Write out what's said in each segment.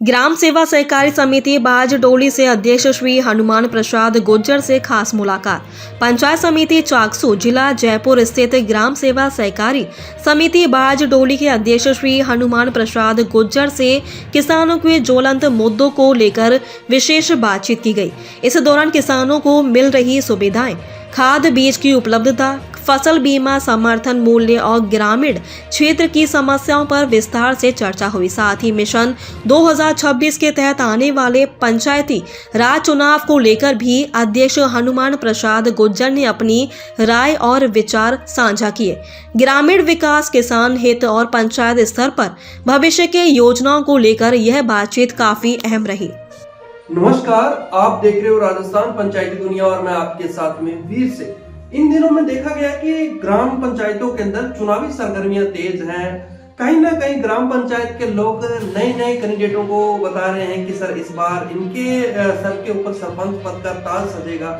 ग्राम सेवा सहकारी समिति बाजडोली से अध्यक्ष श्री हनुमान प्रसाद गुर्जर से खास मुलाकात। पंचायत समिति चाकसू जिला जयपुर स्थित ग्राम सेवा सहकारी समिति बाजडोली के अध्यक्ष श्री हनुमान प्रसाद गुर्जर से किसानों के ज्वलंत मुद्दों को लेकर विशेष बातचीत की गई। इस दौरान किसानों को मिल रही सुविधाएं, खाद बीज की उपलब्धता, फसल बीमा, समर्थन मूल्य और ग्रामीण क्षेत्र की समस्याओं पर विस्तार से चर्चा हुई। साथ ही मिशन 2026 के तहत आने वाले पंचायती राज चुनाव को लेकर भी अध्यक्ष हनुमान प्रसाद गुर्जर ने अपनी राय और विचार साझा किए। ग्रामीण विकास, किसान हित और पंचायत स्तर पर भविष्य के योजनाओं को लेकर यह बातचीत काफी अहम रही। नमस्कार, आप देख रहे हो राजस्थान पंचायती दुनिया और मैं आपके साथ में वीर से। इन दिनों में देखा गया कि ग्राम पंचायतों के अंदर चुनावी सरगर्मियां तेज हैं। कहीं ना कहीं ग्राम पंचायत के लोग नए नए कैंडिडेटों को बता रहे हैं कि सर इस बार इनके सर के ऊपर सरपंच पद का ताज सजेगा।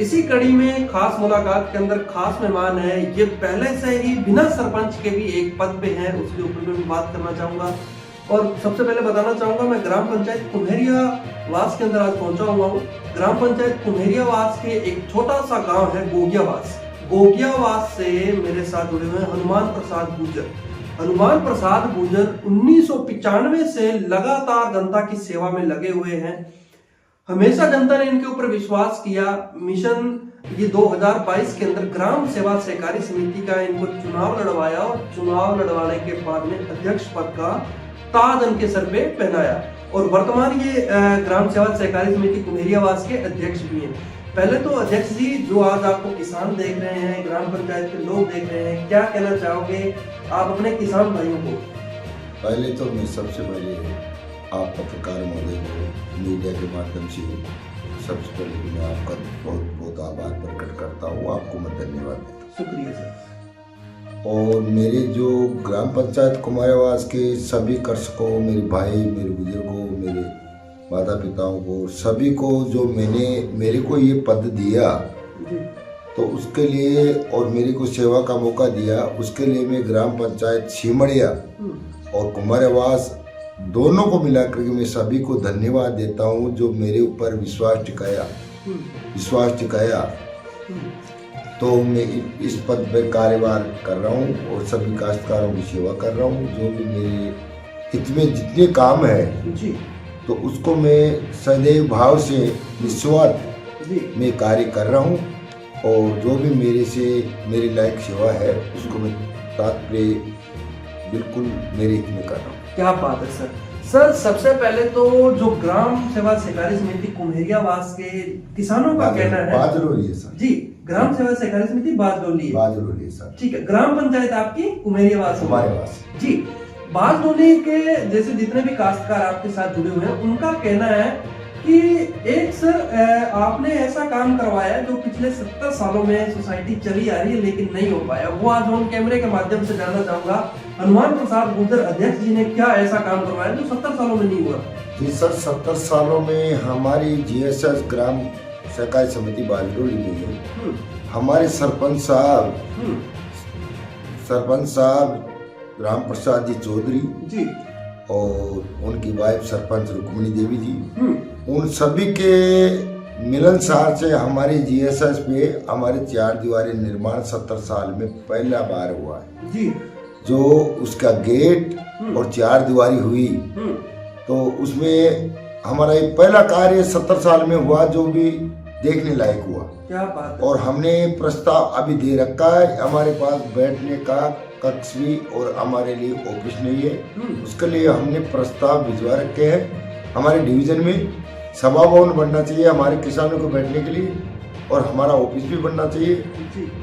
इसी कड़ी में खास मुलाकात के अंदर खास मेहमान है। ये पहले से ही बिना सरपंच के भी एक पद पे हैं, उसके ऊपर मैं बात करना चाहूंगा। और सबसे पहले बताना चाहूंगा, मैं ग्राम पंचायत कुम्हेरिया वास के अंदर आज पहुंचा हुआ हूँ। ग्राम पंचायत कुम्हेरिया वास के एक छोटा सा गांव है गोगियावास। गोगियावास से मेरे साथ जुड़े हुए हैं हनुमान प्रसाद गुर्जर। हनुमान प्रसाद गुर्जर 1995 से लगातार जनता की सेवा में लगे हुए हैं। हमेशा जनता ने इनके ऊपर विश्वास किया। मिशन ये 2022 के अंदर ग्राम सेवा सहकारी समिति का इनको चुनाव लड़वाया और चुनाव लड़वाने के बाद में अध्यक्ष पद का ताज इनके सर पे पहनाया और वर्तमान ये ग्राम सेवा सहकारी समिति कुम्हेरियावास के अध्यक्ष भी हैं। पहले तो अध्यक्ष जी, जो आज आपको किसान देख रहे हैं, ग्राम पंचायत के लोग देख रहे हैं, क्या कहना चाहोगे आप अपने किसान भाइयों को? पहले तो मैं सबसे पहले आप पत्रकार महोदय को मीडिया के माध्यम से सबसे पहले मैं आपका बहुत बहुत आभार प्रकट करता हूँ। आपको मैं धन्यवाद देता हूँ। शुक्रिया सर। और मेरे जो ग्राम पंचायत कुम्हेरियावास के सभी कृषकों, मेरे भाई, मेरे बुजुर्गों, मेरे माता पिताओं को, सभी को जो मेरे को ये पद दिया तो उसके लिए और मेरे को सेवा का मौका दिया, उसके लिए मैं ग्राम पंचायत सीमड़िया और कुम्हेरियावास दोनों को मिलाकर के मैं सभी को धन्यवाद देता हूँ जो मेरे ऊपर विश्वास टिकाया। तो मैं इस पद पर कार्यभार कर रहा हूँ और सभी काश्तकारों की सेवा कर रहा हूँ। जो भी मेरे हित में जितने काम है जी, तो उसको मैं सदैव भाव से निस्वार्थ मैं कार्य कर रहा हूँ और जो भी मेरे लायक सेवा है उसको मैं तात्पर्य बिल्कुल मेरे हित में कर रहा हूँ। क्या बात है सर। सर सबसे पहले तो जो ग्राम सेवा सहकारी समिति कुम्हेरियावास के किसानों का कहना है बाजडोली है सर जी। ग्राम सेवा सहकारी समिति बाजडोली है सर। ठीक है। ग्राम पंचायत आपकी कुम्हेरियावास जी। बाजडोली के जैसे जितने भी काश्तकार आपके साथ जुड़े हुए हैं, उनका कहना है कि एक सर आपने ऐसा काम करवाया जो पिछले 70 सालों में सोसाइटी चली आ रही है लेकिन नहीं हो पाया। वो आज ऑन कैमरे के माध्यम से जानना चाहूंगा, हनुमान प्रसाद गुर्जर अध्यक्ष जी ने क्या ऐसा काम करवाया जो 70 सालों में नहीं हुआ? जी सर, 70 सालों में हमारी जीएसएस ग्राम सहकारी समिति बाजडोली में हमारे सरपंच साहब राम प्रसाद जी चौधरी जी और उनकी वाइफ सरपंच रुक्मणी देवी जी, उन सभी के मिलनसार से हमारे जीएसएस पे हमारे 4 दीवारी निर्माण 70 साल में पहला बार हुआ है जी। जो उसका गेट और 4 दीवारी हुई तो उसमें हमारा ये पहला कार्य 70 साल में हुआ जो भी देखने लायक हुआ। क्या बात है। और हमने प्रस्ताव अभी दे रखा है, हमारे पास बैठने का कक्ष भी और हमारे लिए ऑफिस नहीं है, उसके लिए हमने प्रस्ताव भिजवा रखे हैं। हमारे डिवीजन में सभा भवन बनना चाहिए हमारे किसानों को बैठने के लिए और हमारा ऑफिस भी बनना चाहिए,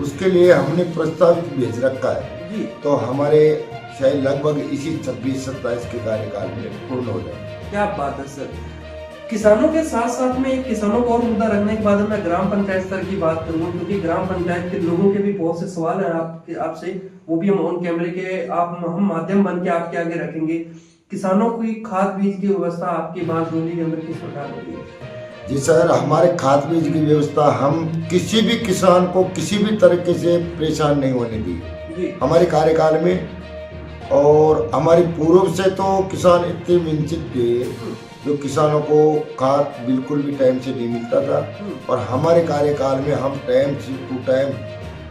उसके लिए हमने प्रस्ताव भेज रखा है। तो हमारे शायद लगभग इसी 26-27 के कार्यकाल में पूर्ण हो जाए। क्या बात है सर। किसानों के साथ साथ में किसानों को और मुद्दा रखने के बाद मैं ग्राम पंचायत स्तर की बात करूंगा, क्योंकि ग्राम पंचायत के लोगों के भी बहुत से सवाल हैं आपसे, वो भी हम ऑन कैमरे के हम माध्यम बन के आपके आगे रखेंगे। किसानों की खाद बीज की व्यवस्था आपकी बाजडोली के अंदर किस प्रकार होती है? जी सर, हमारे खाद बीज की व्यवस्था हम किसी भी किसान को किसी भी तरीके से परेशान नहीं होने दी। हमारे कार्यकाल में और हमारी पूर्व से तो किसान इतने वंचित थे, जो किसानों को खाद बिल्कुल भी टाइम से नहीं मिलता था। और हमारे कार्यकाल में हम टाइम टू टाइम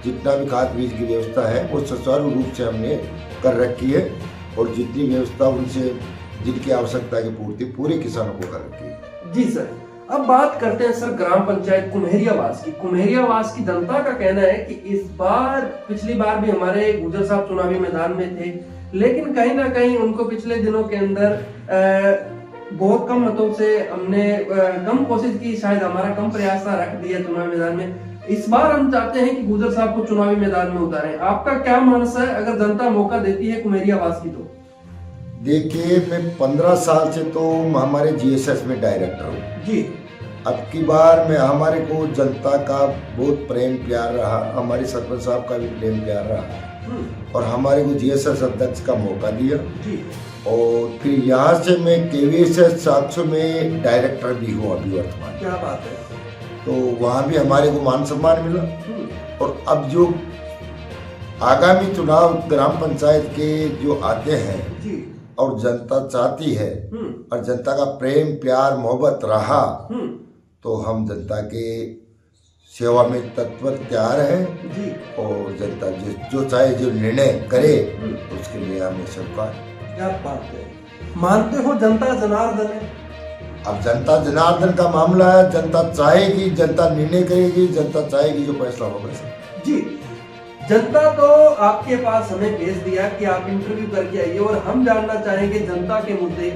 जितना भी खाद बीज की व्यवस्था है वो सुचारू रूप से हमने कर रखी है, और जितनी व्यवस्था उनसे जिनकी आवश्यकता की पूर्ति पूरे किसानों को कर रखी है। जी सर, अब बात करते हैं सर ग्राम पंचायत कुम्हेरियावास की। कुम्हेरियावास की जनता का कहना है कि इस बार, पिछली बार भी हमारे गुर्जर साहब चुनावी मैदान में थे, लेकिन कहीं ना कहीं उनको पिछले दिनों के अंदर बहुत कम मतों से हमने कम कोशिश की, शायद हमारा कम प्रयास था, रख दिया चुनावी मैदान में। इस बार हम चाहते हैं कि गुर्जर साहब को चुनावी मैदान में उतारें। आपका क्या मानस है अगर जनता मौका देती है कुम्हेरियावास की? तो देखिए, मैं 15 साल से तो हमारे जीएसएस में डायरेक्टर हूँ जी। अब की बार में हमारे को जनता का बहुत प्रेम प्यार रहा, हमारे सरपंच साहब का भी प्रेम प्यार रहा, और हमारे को जीएसएस अध्यक्ष का मौका दिया जी। और फिर यहाँ से मैं केवीएसएस 700 में डायरेक्टर भी हूँ अभी वर्तमान। क्या बात है। तो वहाँ भी हमारे को मान सम्मान मिला। और अब जो आगामी चुनाव ग्राम पंचायत के जो आते हैं जी, और जनता चाहती है और जनता का प्रेम प्यार मोहब्बत रहा, तो हम जनता के सेवा में तत्पर तैयार हैं जी। और जनता जो चाहे जो निर्णय करे उसके लिए हमें स्वीकार। क्या बात है। मानते हो जनता जनार्दन है? अब जनता जनार्दन का मामला है, जनता चाहेगी, जनता निर्णय करेगी, जनता चाहेगी जो फैसला होगा जी। जनता तो आपके पास हमें भेज दिया कि आप इंटरव्यू करके आइए, और हम जानना चाहेंगे जनता के मुद्दे।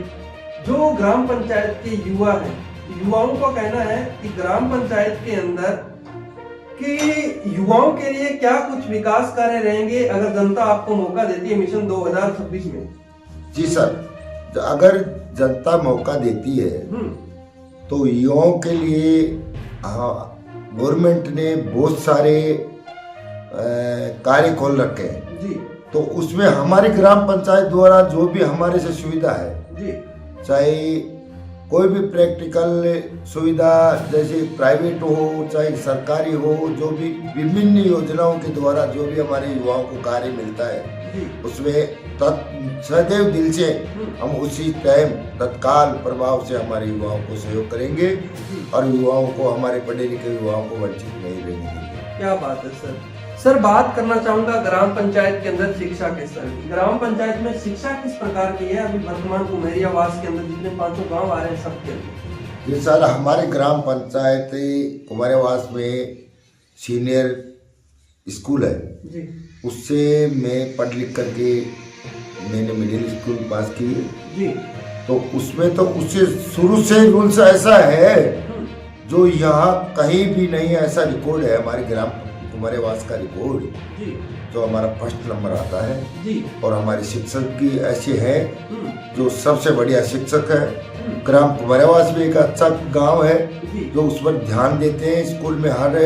जो ग्राम पंचायत के युवा हैं, युवाओं का कहना है कि ग्राम पंचायत के अंदर कि युवाओं के लिए क्या कुछ विकास कार्य रहेंगे अगर जनता आपको मौका देती है मिशन 2026 में? जी सर, अगर जनता मौका देती है तो युवाओं के लिए गवर्नमेंट ने बहुत सारे कार्य खोल रखे हैं जी। तो उसमें हमारी ग्राम पंचायत द्वारा जो भी हमारे से सुविधा है जी, चाहे कोई भी प्रैक्टिकल सुविधा जैसे प्राइवेट हो चाहे सरकारी हो, जो भी विभिन्न योजनाओं के द्वारा जो भी हमारे युवाओं को कार्य मिलता है उसमें सदैव दिल से हम उसी टाइम तत्काल प्रभाव से हमारे युवाओं को सहयोग करेंगे और युवाओं को, हमारे पढ़े लिखे युवाओं को वंचित नहीं रहने देंगे। क्या बात है सर। सर, बात करना चाहूंगा ग्राम पंचायत के अंदर शिक्षा के स्तर की। ग्राम पंचायत में शिक्षा किस प्रकार की है अभी वर्तमान कुम्हेरियावास के अंदर, जितने 500 गांव आ रहे हैं सबके अंदर? ये सर, हमारे ग्राम पंचायत कुम्हेरियावास में सीनियर स्कूल है जी। उससे मैं पढ़ लिख करके मैंने मिडिल स्कूल पास की जी। तो उसमें तो उससे शुरू से रूल्स ऐसा है जो यहाँ कहीं भी नहीं, ऐसा रिकॉर्ड है हमारे ग्राम कुम्हेरियावास का रिकॉर्ड जी। जो हमारा फर्स्ट नंबर आता है जी। और हमारे शिक्षक भी ऐसे हैं जो सबसे बढ़िया शिक्षक है। ग्राम कुम्हेरियावास भी एक अच्छा गांव है जो उस पर ध्यान देते हैं, स्कूल में हर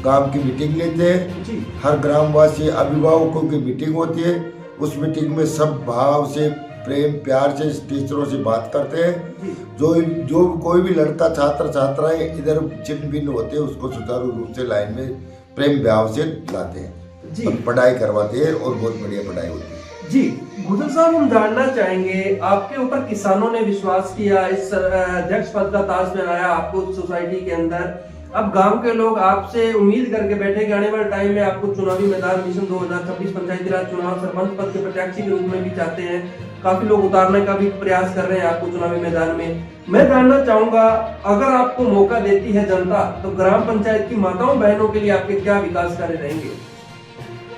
गांव की मीटिंग लेते हैं, हर ग्रामवासी अभिभावकों की मीटिंग होती है, उस मीटिंग में सब भाव से प्रेम प्यार से टीचरों से बात करते हैं। जो कोई भी लड़का छात्र छात्राएं इधर छिन्न भिन्न होते हैं उसको सुचारू रूप से लाइन में प्रेम भाव से लाते हैं और पढ़ाई करवाते हैं और बहुत बढ़िया पढ़ाई होती है। जी गुर्जर साहब, हम जानना चाहेंगे आपके ऊपर किसानों ने विश्वास किया, इस अध्यक्ष पद का ताज पहनाया आपको सोसाइटी के अंदर। अब गांव के लोग आपसे उम्मीद करके बैठे कि आने वाले टाइम में आपको चुनावी मैदान मिशन 2026 पंचायती राज चुनाव सरपंच पद के प्रत्याशी के रूप में भी चाहते हैं। काफी लोग उतारने का भी प्रयास कर रहे हैं आपको चुनावी मैदान में। मैं जानना चाहूंगा, अगर आपको मौका देती है जनता तो ग्राम पंचायत की माताओं बहनों के लिए आपके क्या विकास कार्य रहेंगे?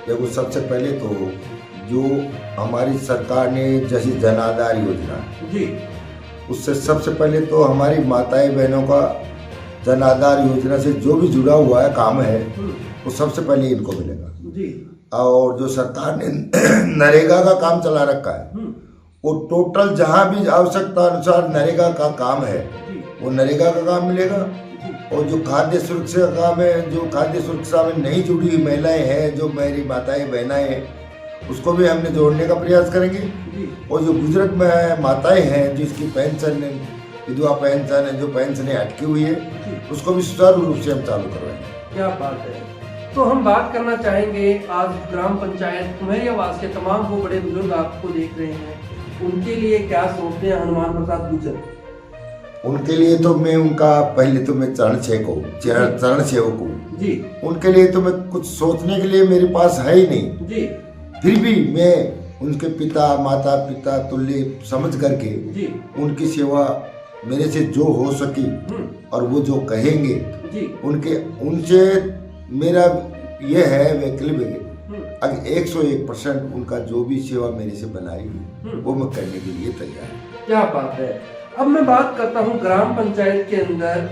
देखो, सबसे पहले तो जो हमारी सरकार ने जैसे जन आधार योजना जी, उससे सबसे पहले तो हमारी माताएं बहनों का जन आधार योजना से जो भी जुड़ा हुआ है काम है वो सबसे पहले इनको मिलेगा जी। और जो सरकार ने नरेगा का काम चला रखा है वो टोटल जहाँ भी आवश्यकता अनुसार नरेगा का काम है वो नरेगा का काम मिलेगा। और जो खाद्य सुरक्षा का काम है, जो खाद्य सुरक्षा में नहीं जुड़ी हुई महिलाएं हैं, जो मेरी माताएं बहनाएं हैं, उसको भी हमने जोड़ने का प्रयास करेंगे। और जो बुजुर्ग में माताएं हैं जिसकी पेंशन विधवा पेंशन है, जो पेंशन अटकी हुई है, उसको भी सुचारू रूप से हम चालू करवाएंगे। क्या बात है। तो हम बात करना चाहेंगे आज ग्राम पंचायत कुमेरियावास के तमाम वो बड़े बुजुर्ग आपको देख रहे हैं, उनके लिए क्या सोचते हैं हनुमान प्रसाद गुर्जर? उनके लिए तो मैं उनका पहले तो मैं चरण सेवक हूँ जी। उनके लिए तो मैं कुछ सोचने के लिए मेरे पास है ही नहीं जी। फिर भी मैं उनके पिता माता पिता तुल्य समझ करके जी। उनकी सेवा मेरे से जो हो सकी और वो जो कहेंगे जी। उनसे मेरा ये है वैकल्पिक अगर 101% उनका जो भी सेवा मेरे से बनाएगी वो मैं करने के लिए तैयार हूँ। क्या बात है। अब मैं बात करता हूँ ग्राम पंचायत के अंदर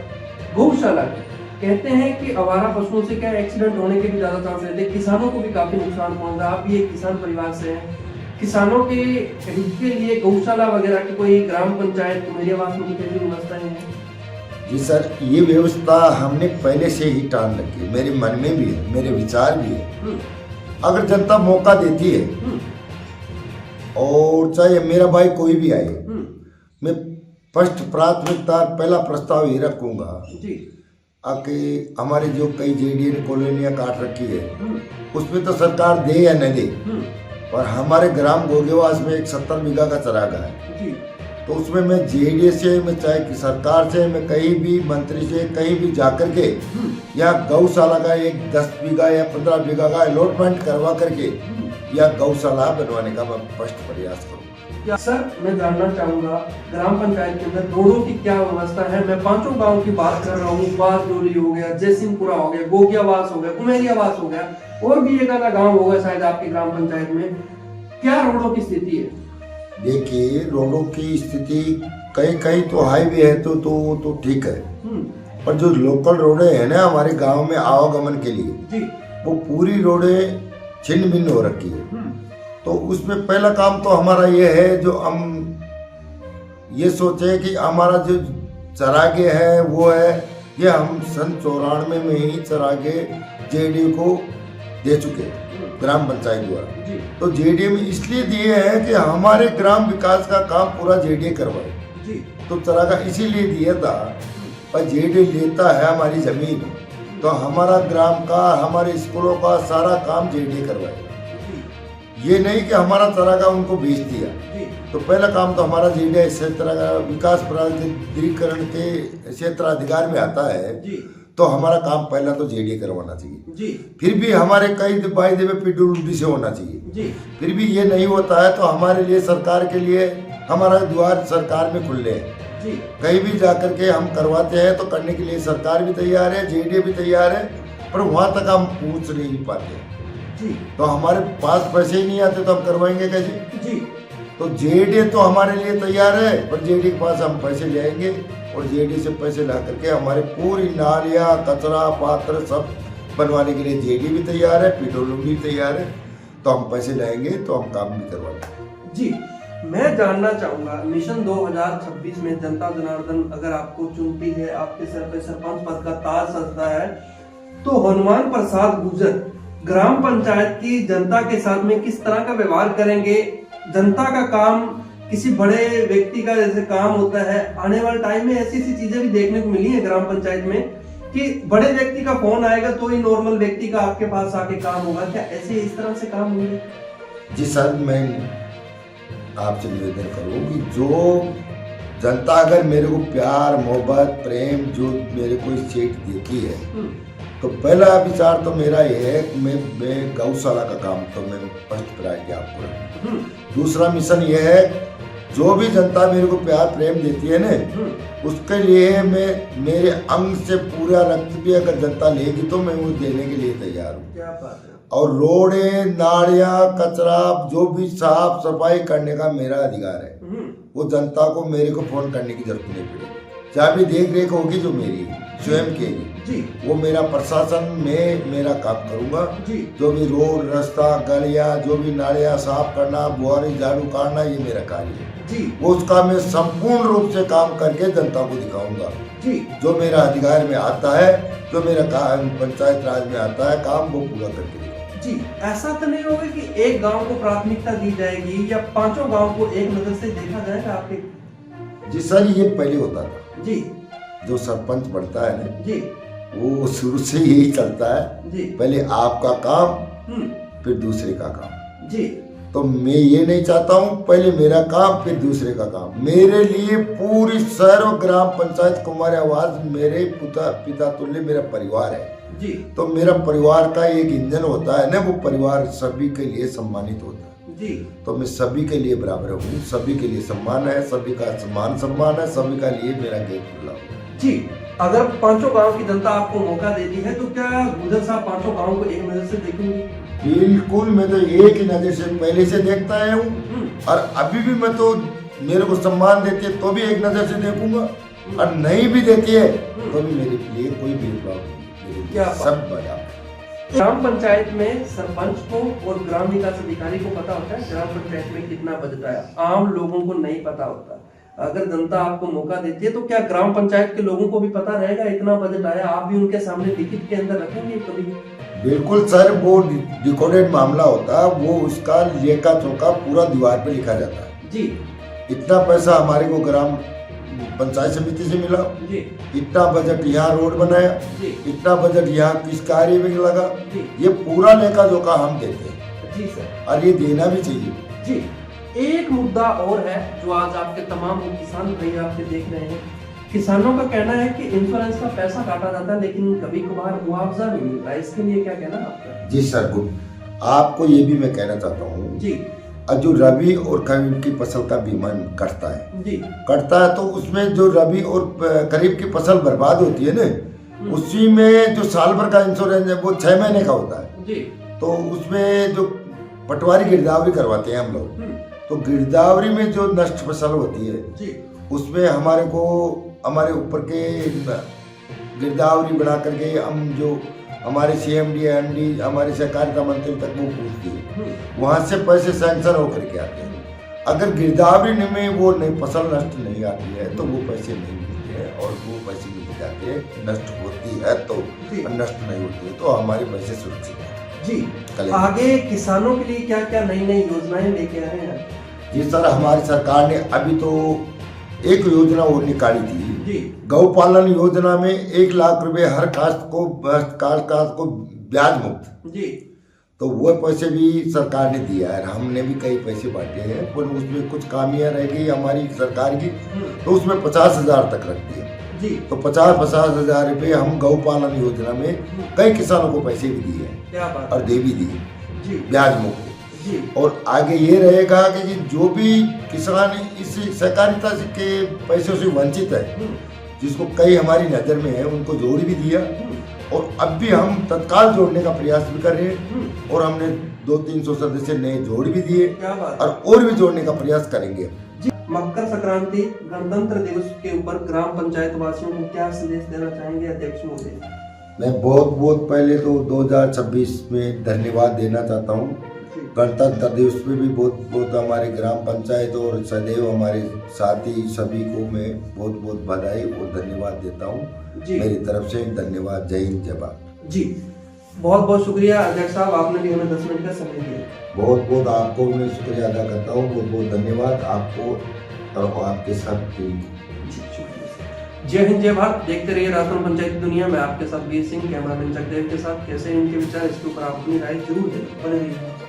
गौशाला की। कहते हैं कि आवारा पशुओं से क्या एक्सीडेंट होने के भी ज्यादा चांस रहते हैं, किसानों को भी काफी नुकसान पहुंचता है। आप भी एक किसान परिवार से हैं, किसानों के हित के लिए गौशाला वगैरह की कोई ग्राम पंचायत कुमेरियावास में कुछ ऐसी व्यवस्थाएं हैं? जी सर, ये व्यवस्था हमने पहले से ही ठान रखी है, मेरे मन में भी है, मेरे विचार भी है। अगर जनता मौका देती है और चाहे मेरा भाई कोई भी आए, मैं फर्स्ट प्राथमिकता पहला प्रस्ताव ये रखूंगा कि हमारे जो कई जेडीए कॉलोनियां काट रखी है उसमें तो सरकार दे या न दे, पर हमारे ग्राम गोगेवास में एक 70 बीघा का चरागा है, तो उसमें मैं जेडीए से, मैं चाहे कि सरकार से, मैं कहीं भी मंत्री से कहीं भी जाकर के या गौशाला का एक 10 बीघा या 15 बीघा का अलॉटमेंट करवा करके या गौशाला बनवाने का मैं स्पष्ट प्रयास करूँ। या सर, मैं जानना चाहूंगा ग्राम पंचायत के अंदर रोडों की क्या व्यवस्था है? मैं 5 गांव की बात कर रहा हूँ, बासडोली हो गया, जयसिंहपुरा हो गया, गोगियावास हो गया, कुमेरियावास हो गया, और भी एक आधा गाँव होगा शायद आपकी ग्राम पंचायत में। क्या रोडों की स्थिति है? देखिए, रोडों की स्थिति कहीं कहीं तो हाईवे है तो ठीक है, पर जो लोकल रोडे है ना हमारे गांव में आवागमन के लिए वो पूरी रोडे छिन्न भिन्न हो रखी है। तो उसमें पहला काम तो हमारा ये है, जो हम ये सोचे कि हमारा जो चरागे है वो है, ये हम सन 94 में ही चरागे जेडीए को दे चुके ग्राम पंचायत द्वारा। तो जेडीए में इसलिए दिए हैं कि हमारे ग्राम विकास का काम पूरा जेडीए करवाए, तो चरागा इसीलिए दिया था। पर जेडीए लेता है हमारी जमीन, तो हमारा ग्राम का, हमारे स्कूलों का सारा काम जेडीए करवाएगा। ये नहीं कि हमारा चरागा उनको बेच दिया। तो पहला काम तो हमारा जेडीए क्षेत्र का विकास प्राधिकरण के क्षेत्राधिकार में आता है, तो हमारा काम पहला तो जेडीए करवाना चाहिए। फिर भी हमारे कई वायदे में पीडब्ल्यूडी से होना चाहिए। फिर भी ये नहीं होता है, तो हमारे लिए, सरकार के लिए हमारा द्वार सरकार में खुले हैं। कहीं भी जाकर के हम करवाते हैं तो करने के लिए सरकार भी तैयार है, जेडीए भी तैयार है, पर वहां तक हम पहुंच नहीं पाते। तो हमारे पास पैसे ही नहीं आते तो हम करवाएंगे कैसे? तो जेडीए तो हमारे लिए तैयार है, पर जेडीए के पास हम पैसे ले आएंगे और जेडीए से पैसे ला करके हमारे पूरी नालियाँ, कचरा पात्र सब बनवाने के लिए जेडीए भी तैयार है, पीडब्ल्यूडी भी तैयार है। तो हम पैसे लाएंगे तो हम काम भी करवाएंगे। जी, मैं जानना चाहूंगा, मिशन 2026 में जनता जनार्दन अगर आपको चुनती है, आपके सर पे सरपंच पद का ताज सजता है, तो हनुमान प्रसाद गुर्जर ग्राम पंचायत की जनता के साथ में किस तरह का व्यवहार करेंगे? जनता का काम किसी बड़े व्यक्ति का जैसे काम होता है, आने वाले टाइम में ऐसी चीजें भी देखने को मिली है ग्राम पंचायत में कि बड़े व्यक्ति का फोन आएगा तो ही नॉर्मल व्यक्ति का आपके पास आके काम होगा। क्या ऐसे इस तरह से काम होंगे? जी सर, मैं आपसे निवेदन करूँ कि जो जनता अगर मेरे को प्यार, मोहब्बत, प्रेम जो मेरे को इस सीट देती है, तो पहला विचार तो मेरा ये है कि मैं गौशाला का काम तो मैं फर्स्ट प्रायोरिटी आपको रखूं। दूसरा मिशन ये है, जो भी जनता मेरे को प्यार प्रेम देती है ना, उसके लिए मैं मेरे अंग से पूरा रक्त भी अगर जनता लेगी तो मैं वो देने के लिए तैयार हूँ। क्या बात है। और रोडे, नालियाँ, कचरा जो भी साफ सफाई करने का मेरा अधिकार है, वो जनता को मेरे को फोन करने की जरूरत नहीं पड़ेगी। जहाँ भी देख रेख होगी जो मेरी स्वयं की जी, वो मेरा प्रशासन में मेरा काम करूंगा जी। जो भी रोड, रास्ता, गलियां, जो भी नालियां साफ करना, बुआरी, झाड़ू काटना, ये मेरा कार्य है जी। वो उसका मैं संपूर्ण रूप से काम करके जनता को दिखाऊंगा जी। जो मेरा अधिकार में आता है, जो मेरा काम पंचायत राज में आता है काम, वो पूरा करके जी। ऐसा तो नहीं होगा कि एक गांव को प्राथमिकता दी जाएगी या 5 गांव को एक नजर से देखा जाएगा आपके? जी सर, ये पहले होता था जी। जो सरपंच बनता है ना जी, वो शुरू से यही चलता है जी पहले आपका काम फिर दूसरे का काम। जी तो मैं ये नहीं चाहता हूँ पहले मेरा काम फिर दूसरे का काम। मेरे लिए पूरी सर्व ग्राम पंचायत कुमार आवास मेरे पिता तुल्य मेरा परिवार है जी। तो मेरा परिवार का एक इंजन होता है ना, वो परिवार सभी के लिए सम्मानित होता है जी। तो मैं सभी के लिए बराबर हूँ, सभी के लिए सम्मान है, सभी का सम्मान है, सभी का लिए मेरा गेट खुला है जी। अगर पांचों गांव की जनता आपको मौका देती है तो क्या गुजर साहब पांचों गांव को एक नजर से देखेंगे? बिल्कुल, मैं तो एक ही नजर से पहले से देखता आया हूँ और अभी भी मैं तो मेरे को सम्मान देती है तो भी एक नजर से देखूंगा और नहीं भी देती है तो भी मेरे लिए कोई भेदभाव नहीं, क्या सब बड़ा। ग्राम पंचायत में सरपंच को और ग्राम विकास अधिकारी को पता होता है ग्राम पंचायत में कितना बजट आया, आम लोगों को नहीं पता होता। अगर जनता आपको मौका देती है तो क्या ग्राम पंचायत के लोगों को भी पता रहेगा इतना बजट आया? आप भी उनके सामने लिखित के अंदर रखेंगे कभी? बिल्कुल सर, वो रिकॉर्डेड मामला होता है, वो उसका लेखा चौका पूरा दीवार पे लिखा जाता है जी। इतना पैसा हमारे को ग्राम पंचायत समिति से मिला जी, इतना बजट यहाँ रोड बनाया जी, इतना बजट यहाँ किस कार्य में लगा, जी, ये पूरा लेखा जोखा हम देते हैं जी सर। और ये देना भी चाहिए जी। एक मुद्दा और है जो आज आपके तमाम किसान भाई आपके देख रहे हैं। किसानों का कहना है कि इंश्योरेंस का पैसा काटा जाता है लेकिन कभी कभार मुआवजा नहीं मिलता है, इसके लिए क्या कहना है आपका? जी सर, गुड। आपको ये भी मैं कहना चाहता हूँ जी, जो रबी और खरीफ की फसल का बीमा कटता है जी, तो उसमें जो रबी और खरीफ की फसल बर्बाद होती है ना, उसी में जो साल भर का इंश्योरेंस है वो 6 महीने का होता है जी। तो उसमें जो पटवारी गिरदावरी करवाते हैं हम लोग, तो गिरदावरी में जो नष्ट फसल होती है जी, उसमें हमारे को हमारे ऊपर के गिरदावरी बना करके हम जो हमारे CMD MD हमारे सहकारिता मंत्री तक वो पूछती है, वहाँ से पैसे सैंक्शन होकर के आते हैं। अगर गिरदावरी में वो नहीं फसल नष्ट नहीं आती है तो वो पैसे नहीं मिलते हैं और वो पैसे मिल जाते हैं, नष्ट होती है तो नष्ट नहीं होती है तो हमारे पैसे सुरक्षित है जी। आगे किसानों के लिए क्या क्या नई नई योजनाएं लेके आ रहे हैं? जी सर, हमारी सरकार ने अभी तो एक योजना और निकाली थी जी, गौ पालन योजना में 1 लाख रुपए हर काश्त को ब्याज मुक्त जी। तो वो पैसे भी सरकार ने दिया है, हमने भी कई पैसे बांटे हैं पर उसमें कुछ खामियां रह गई हमारी सरकार की तो उसमें 50,000 तक रखती है जी। तो 50,000 रुपए हम गौ पालन योजना में कई किसानों को पैसे भी दिए हैं क्या बात और दे भी दिए जी, ब्याज मुक्त जी, और आगे ये रहेगा कि जो भी किसान इस सहकारिता के पैसों से वंचित है, जिसको कई हमारी नज़र में है, उनको जोड़ भी दिया और अब भी हम तत्काल जोड़ने का प्रयास भी कर रहे हैं और हमने 200-300 सदस्य नए जोड़ भी दिए क्या बात और भी जोड़ने का प्रयास करेंगे। जी। मकर संक्रांति गणतंत्र दिवस के ऊपर ग्राम पंचायत वासियों को क्या संदेश देना चाहेंगे अध्यक्ष महोदय? मैं बहुत पहले तो 2026 में धन्यवाद देना चाहता हूँ। गणतंत्र दिवस में भी बहुत हमारे ग्राम पंचायत और सदैव हमारे साथी सभी को मैं बहुत बधाई और धन्यवाद देता हूँ मेरी तरफ से। धन्यवाद, जय हिंद, जय भारत। जी, बहुत शुक्रिया अध्यक्ष साहब, आपने भी हमें 10 मिनट का समय दिया। बहुत आपको मैं शुक्रिया अदा करता हूँ, बहुत धन्यवाद आपको और आपके सब टीम को। जय हिंद, जय भारत। देखते रहिए राजस्थान पंचायत दुनिया में आपके साथ वीर सिंह, कैमरामैन चकदेव के साथ। कैसे इनके विचार इसके ऊपर आप अपनी राय जरूर दें, बने रहिए।